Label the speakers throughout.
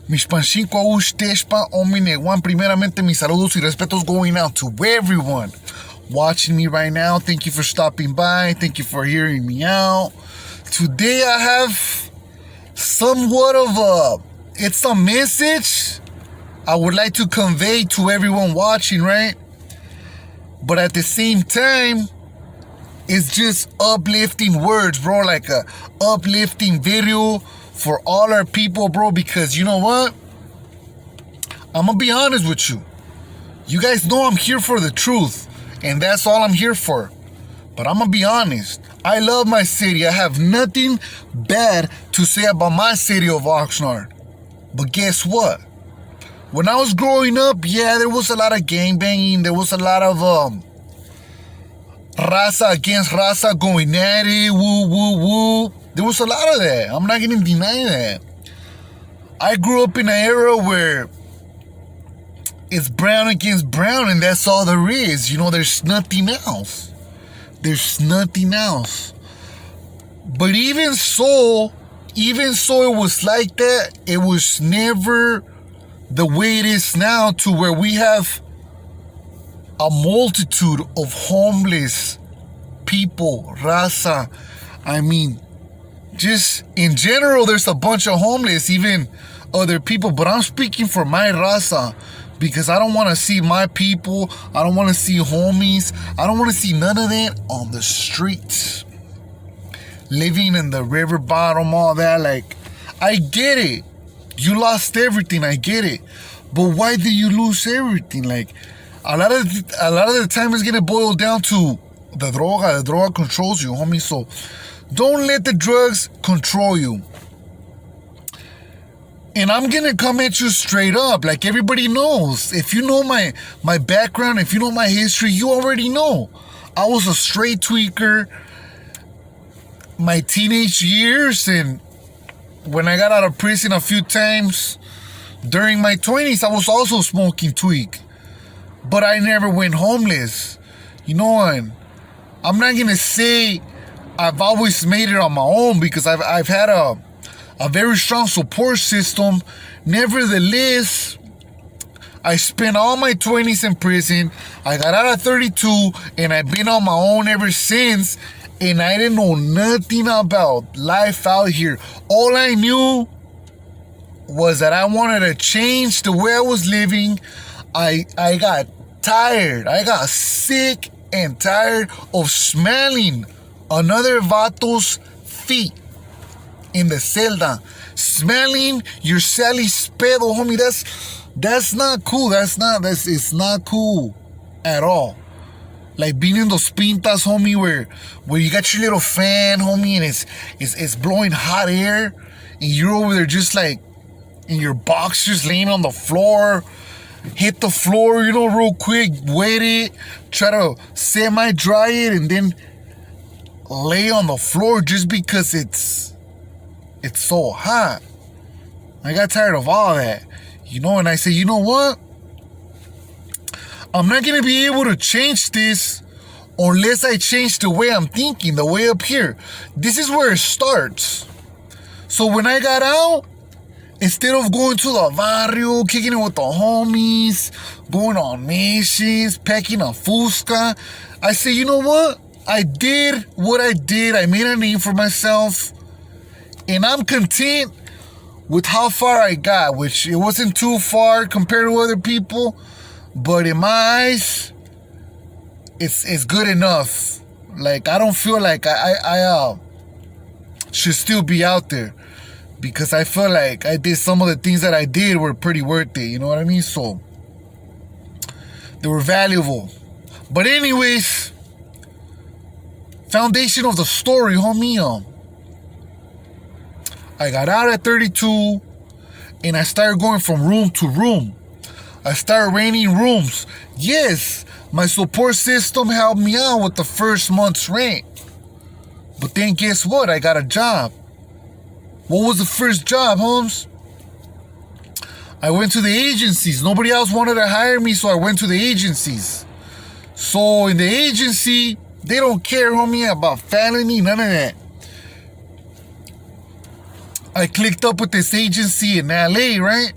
Speaker 1: Mis pancinco Teshpa Omine Juan. Primeramente, mis saludos y respetos going out to everyone watching me right now. Thank you for stopping by. Thank you for hearing me out. Today I have somewhat of it's a message I would like to convey to everyone watching, right? But at the same time, it's just uplifting words, bro. Like a uplifting video for all our people, bro. Because you know what? I'm gonna be honest with you. You guys know I'm here for the truth, and that's all I'm here for. But I'm gonna be honest. I love my city. I have nothing bad to say about my city of Oxnard. But guess what? When I was growing up, yeah, there was a lot of gangbanging. There was a lot of raza against raza going at it, woo, woo, woo. There was a lot of that. I'm not gonna deny that. I grew up in an era where it's brown against brown, and that's all there is. You know, there's nothing else. There's nothing else. But even so it was like that. It was never the way it is now, to where we have a multitude of homeless people, raza. I mean, just in general, there's a bunch of homeless, even other people. But I'm speaking for my raza, because I don't want to see my people. I don't want to see homies. I don't want to see none of that on the streets. Living in the river bottom, all that. Like, I get it. You lost everything. I get it. But why do you lose everything? Like, a lot of the time it's gonna boil down to the droga. The droga controls you, homie. So don't let the drugs control you. And I'm gonna come at you straight up. Like, everybody knows. If you know my background, if you know my history, you already know. I was a straight tweaker my teenage years, and when I got out of prison a few times during my 20s, I was also smoking tweak. But I never went homeless. You know, and I'm not gonna say I've always made it on my own, because I've had a very strong support system. Nevertheless, I spent all my 20s in prison. I got out at 32, and I've been on my own ever since. And I didn't know nothing about life out here. All I knew was that I wanted to change the way I was living. I got tired. I got sick and tired of smelling another vato's feet in the celda. Smelling your Sally's pedo, homie. That's not cool. It's not cool at all. Like being in those pintas, homie, where you got your little fan, homie, and it's blowing hot air, and you're over there just like in your boxers laying on the floor. Hit the floor, you know, real quick, wet it, try to semi-dry it, and then lay on the floor just because it's so hot. I got tired of all that, you know, and I said, you know what? I'm not going to be able to change this unless I change the way I'm thinking, the way up here. This is where it starts. So when I got out, instead of going to the barrio, kicking it with the homies, going on missions, packing a fusca, I said, you know what? I did what I did. I made a name for myself. And I'm content with how far I got, which it wasn't too far compared to other people. But in my eyes, it's good enough. Like, I don't feel like I should still be out there, because I feel like I did some of the things that I did were pretty worth it. You know what I mean? So they were valuable. But anyways, foundation of the story, homie. I got out at 32, and I started going from room to room. I started renting rooms. Yes, my support system helped me out with the first month's rent. But then guess what? I got a job. What was the first job, Holmes? I went to the agencies. Nobody else wanted to hire me, so I went to the agencies. So in the agency, they don't care, homie, about felony, none of that. I clicked up with this agency in LA, right?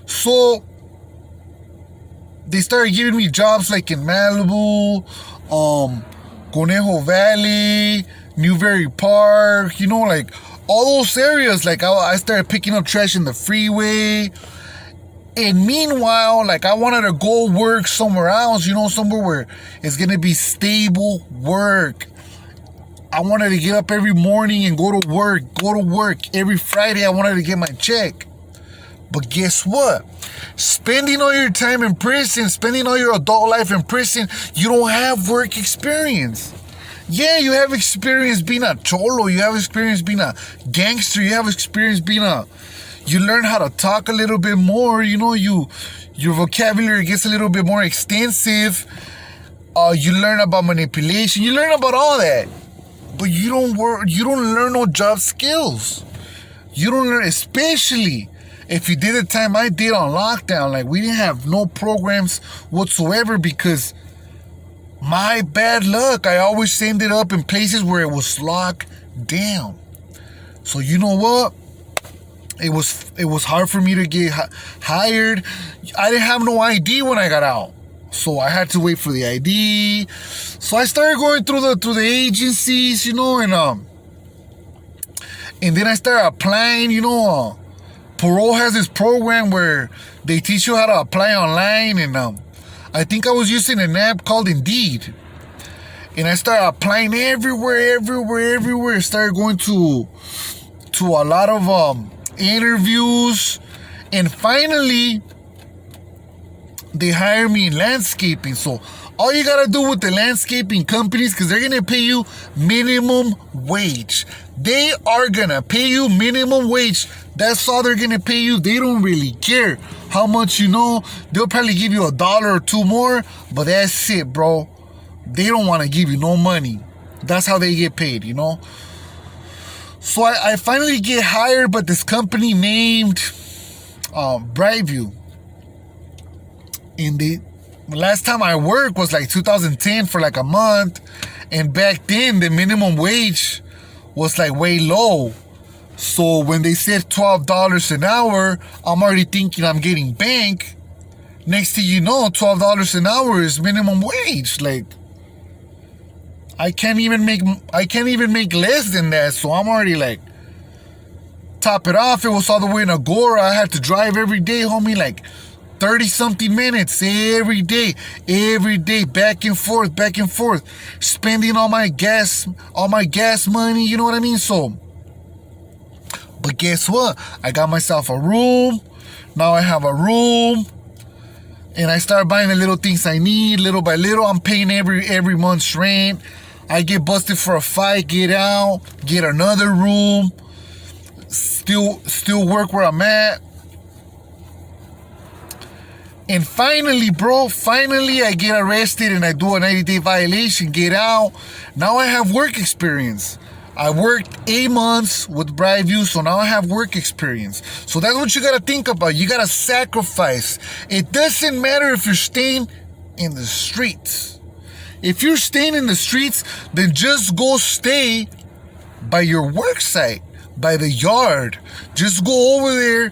Speaker 1: So they started giving me jobs like in Malibu, Conejo Valley, Newberry Park, you know, like all those areas. Like I started picking up trash in the freeway. And meanwhile, like I wanted to go work somewhere else, you know, somewhere where it's going to be stable work. I wanted to get up every morning and go to work. Every Friday I wanted to get my check. But guess what? Spending all your time in prison, spending all your adult life in prison, you don't have work experience. Yeah, you have experience being a cholo. You have experience being a gangster. You have experience being you learn how to talk a little bit more. You know, your vocabulary gets a little bit more extensive. You learn about manipulation. You learn about all that. But you don't learn no job skills. You don't learn, especially if you did the time I did on lockdown. Like, we didn't have no programs whatsoever because my bad luck, I always ended up in places where it was locked down. So you know what? It was hard for me to get hired. I didn't have no ID when I got out. So I had to wait for the ID. So I started going through the agencies, you know, and then I started applying, you know. Parole has this program where they teach you how to apply online, and I think I was using an app called Indeed. And I started applying everywhere. Started going to a lot of interviews, and finally they hire me in landscaping. So all you gotta do with the landscaping companies, because they're gonna pay you minimum wage. They are gonna pay you minimum wage. That's all they're gonna pay you. They don't really care how much you know. They'll probably give you $1 or $2 more, but that's it, bro. They don't want to give you no money. That's how they get paid, you know. So I finally get hired, but this company named Brightview. And the last time I worked was like 2010 for like a month. And back then, the minimum wage was like way low. So when they said $12 an hour, I'm already thinking I'm getting bank. Next thing you know, $12 an hour is minimum wage. Like, I can't even make less than that. So I'm already like, top it off. It was all the way in Agora. I had to drive every day, homie, like 30 something minutes every day, back and forth, spending all my gas money. You know what I mean? So, but guess what? I got myself a room. Now I have a room. And I start buying the little things I need, little by little. I'm paying every month's rent. I get busted for a fight, get out, get another room, still work where I'm at. And finally, I get arrested and I do a 90-day violation, get out. Now I have work experience. I worked 8 months with Brightview, so now I have work experience. So that's what you gotta think about. You gotta sacrifice. It doesn't matter if you're staying in the streets. If you're staying in the streets, then just go stay by your work site, by the yard. Just go over there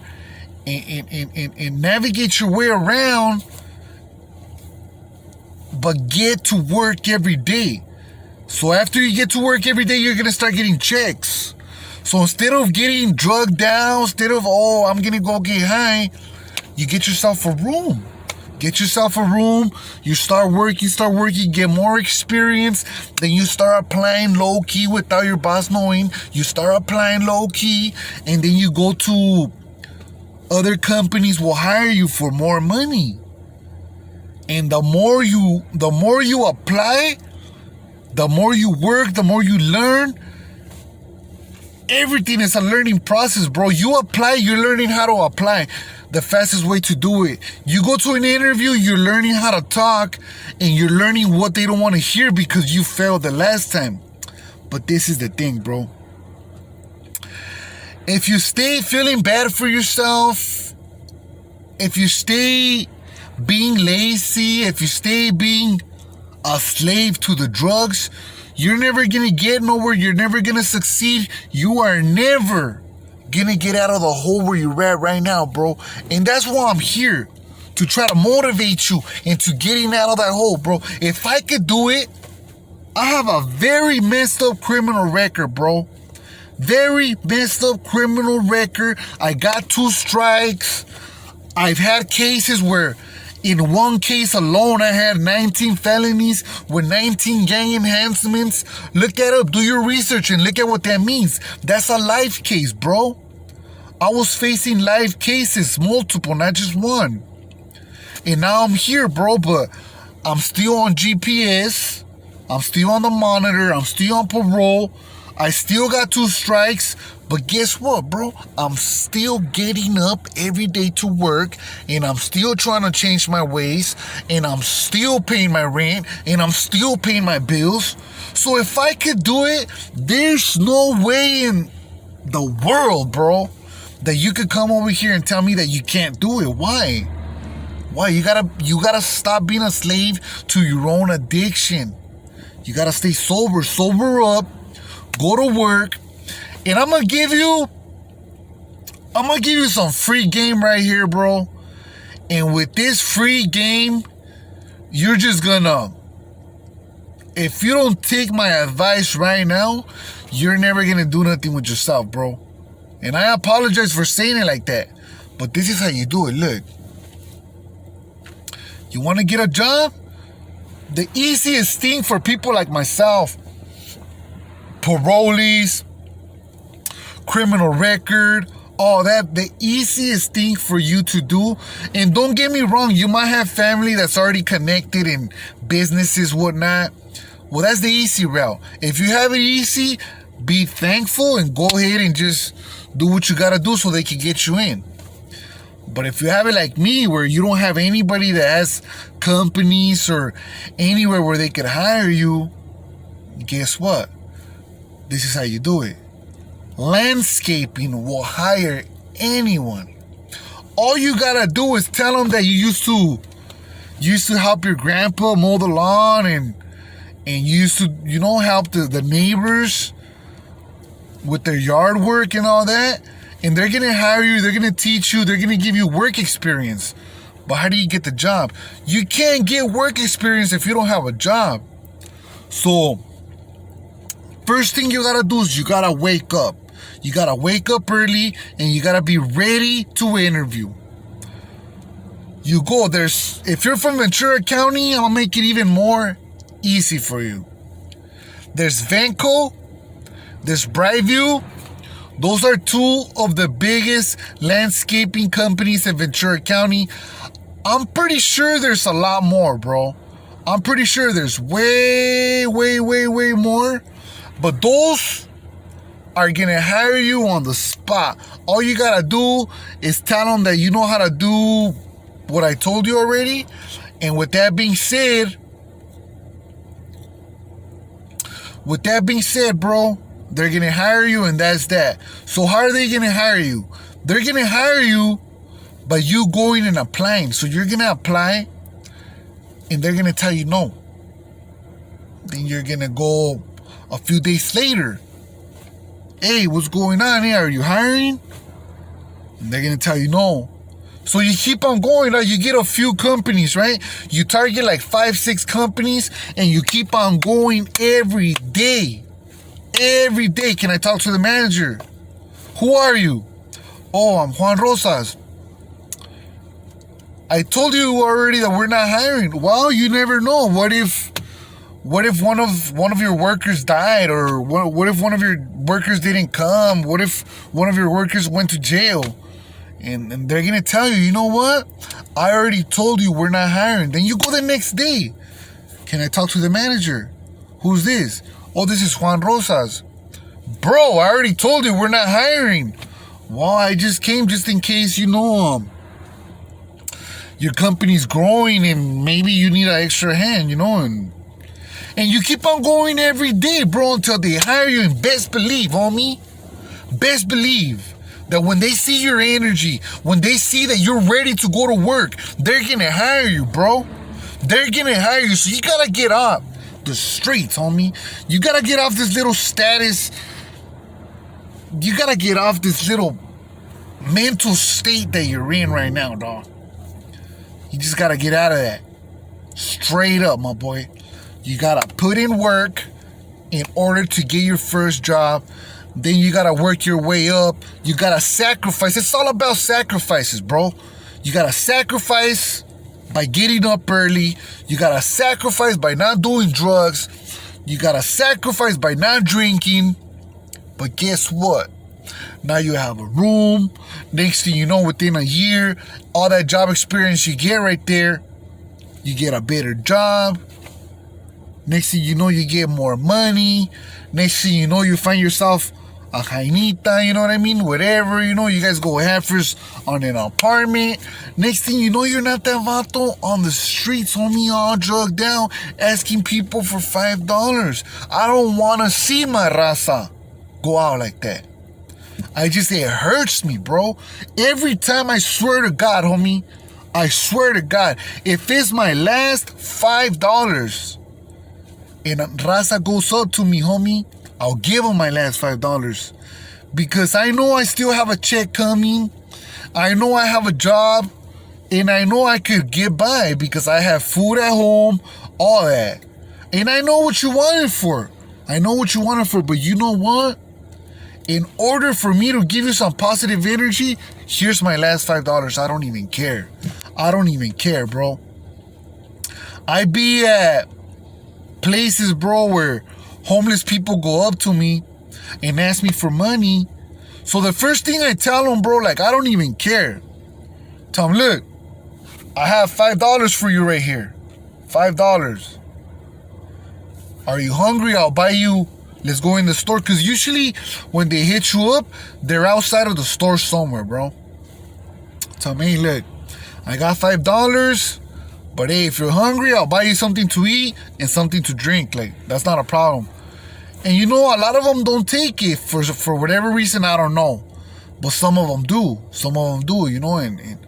Speaker 1: and navigate your way around, but get to work every day. So after you get to work every day, you're going to start getting checks. So instead of getting drugged down, instead of, I'm going to go get high, you get yourself a room. You start working, get more experience. Then you start applying low-key without your boss knowing. You start applying low-key, and then you go to other companies will hire you for more money. And the more you apply, the more you work, the more you learn. Everything is a learning process, bro. You apply, you're learning how to apply. The fastest way to do it. You go to an interview, you're learning how to talk, and you're learning what they don't want to hear because you failed the last time. But this is the thing, bro. If you stay feeling bad for yourself, if you stay being lazy, if you stay being a slave to the drugs, you're never gonna get nowhere. You're never gonna succeed. You are never gonna get out of the hole where you're at right now, bro. And that's why I'm here, to try to motivate you into getting out of that hole, bro. If I could do it, I have a very messed up criminal record, bro. Very messed up criminal record. I got 2 strikes. I've had cases where in one case alone I had 19 felonies with 19 gang enhancements. Look that up. Do your research and look at what that means. That's a life case, bro. I was facing life cases, multiple, not just one. And now I'm here, bro, but I'm still on GPS. I'm still on the monitor. I'm still on parole. I still got 2 strikes. But guess what, bro? I'm still getting up every day to work. And I'm still trying to change my ways. And I'm still paying my rent. And I'm still paying my bills. So if I could do it, there's no way in the world, bro, that you could come over here and tell me that you can't do it. Why? Why? You gotta stop being a slave to your own addiction. You gotta stay sober. Sober up. Go to work. And I'm gonna give you some free game right here, bro. And with this free game, you're just gonna, if you don't take my advice right now, you're never gonna do nothing with yourself, bro. And I apologize for saying it like that, but this is how you do it. Look, you want to get a job? The easiest thing for people like myself, parolees, criminal record, all that, the easiest thing for you to do, and don't get me wrong, you might have family that's already connected in businesses, whatnot. Well, that's the easy route. If you have it easy, be thankful and go ahead and just do what you gotta do so they can get you in. But if you have it like me, where you don't have anybody that has companies or anywhere where they could hire you, guess what? This is how you do it. Landscaping will hire anyone. All you gotta do is tell them that you used to help your grandpa mow the lawn, and you used to, help the neighbors with their yard work and all that. And they're gonna hire you, they're gonna teach you, they're gonna give you work experience. But how do you get the job? You can't get work experience if you don't have a job. So, first thing you gotta do is you gotta wake up. You gotta wake up early and you gotta be ready to interview. You go, if you're from Ventura County, I'm gonna make it even more easy for you. There's Venco, there's Brightview. Those are 2 of the biggest landscaping companies in Ventura County. I'm pretty sure there's a lot more, bro. I'm pretty sure there's way, way, way, way more. But those are gonna hire you on the spot. All you gotta do is tell them that you know how to do what I told you already. And with that being said, bro, they're gonna hire you, and that's that. So how are they gonna hire you? They're gonna hire you by you going and applying. So you're gonna apply, and they're gonna tell you no. Then you're gonna go a few days later. Hey, what's going on here? Are you hiring? And they're gonna tell you no. So you keep on going. You get a few companies, right? You target like 5-6 companies, and you keep on going every day. Every day. Can I talk to the manager? Who are you? Oh, I'm Juan Rosas. I told you already that we're not hiring. Well, you never know. What if one of your workers died, or what if one of your workers didn't come? What if one of your workers went to jail? And they're gonna tell you, you know what? I already told you we're not hiring. Then you go the next day. Can I talk to the manager? Who's this? Oh, this is Juan Rosas. Bro, I already told you we're not hiring. Well, I just came just in case, your company's growing and maybe you need an extra hand, and you keep on going every day, bro, until they hire you. And best believe, homie, best believe that when they see your energy, when they see that you're ready to go to work, they're gonna hire you, bro. They're gonna hire you. So you gotta get off the streets, homie. You gotta get off this little status. You gotta get off this little mental state that you're in right now, dog. You just gotta get out of that. Straight up, my boy. You gotta put in work in order to get your first job. Then you gotta work your way up. You gotta sacrifice. It's all about sacrifices, bro. You gotta sacrifice by getting up early. You gotta sacrifice by not doing drugs. You gotta sacrifice by not drinking. But guess what? Now you have a room. Next thing you know, within a year, all that job experience you get right there, you get a better job. Next thing you know, you get more money. Next thing you know, you find yourself a jainita, you know what I mean? Whatever, you know, you guys go halfers on an apartment. Next thing you know, you're not that vato on the streets, homie, all drugged down, asking people for $5. I don't want to see my raza go out like that. It hurts me, bro. Every time, I swear to God, homie, I swear to God, if it's my last $5 and raza goes up to me, homie, I'll give him my last $5 because I know I still have a check coming. I know I have a job and I know I could get by because I have food at home, all that. And I know what you wanted for. But you know what? In order for me to give you some positive energy, here's my last $5. I don't even care, bro. I be at places, bro, where homeless people go up to me and ask me for money. So the first thing I tell them, bro, like, I don't even care. Tell them, look, I have $5 for you right here. $5. Are you hungry? I'll buy you. Let's go in the store. Because usually when they hit you up, they're outside of the store somewhere, bro. Tell me, hey, look, I got $5. But hey, if you're hungry, I'll buy you something to eat and something to drink. Like, that's not a problem. And you know, a lot of them don't take it for whatever reason, I don't know. But some of them do. You know, and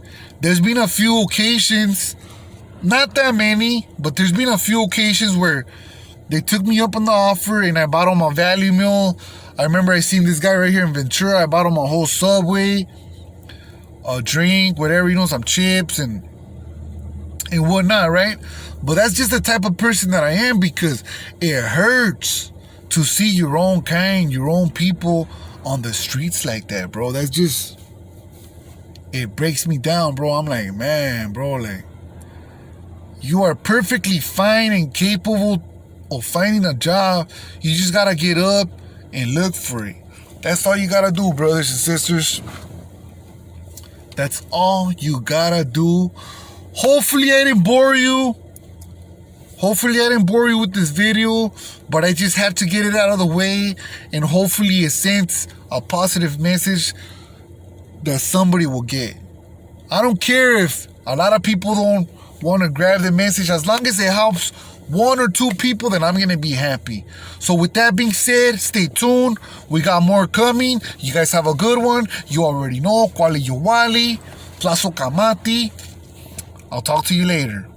Speaker 1: there's been a few occasions, not that many, but there's been a few occasions where they took me up on the offer and I bought them a value meal. I remember I seen this guy right here in Ventura. I bought him a whole Subway, a drink, whatever, you know, some chips and whatnot, right? But that's just the type of person that I am because it hurts to see your own kind, your own people on the streets like that, bro. That's just, it breaks me down, bro. I'm like, man, bro, like, you are perfectly fine and capable of finding a job. You just gotta get up and look for it. That's all you gotta do, brothers and sisters. That's all you gotta do. Hopefully I didn't bore you with this video, but I just have to get it out of the way, and hopefully it sends a positive message that somebody will get. I don't care if a lot of people don't want to grab the message. As long as it helps one or two people, then I'm gonna be happy. So with that being said, stay tuned. We got more coming. You guys have a good one. You already know, Kwali Yuwali, Plazo Kamati. I'll talk to you later.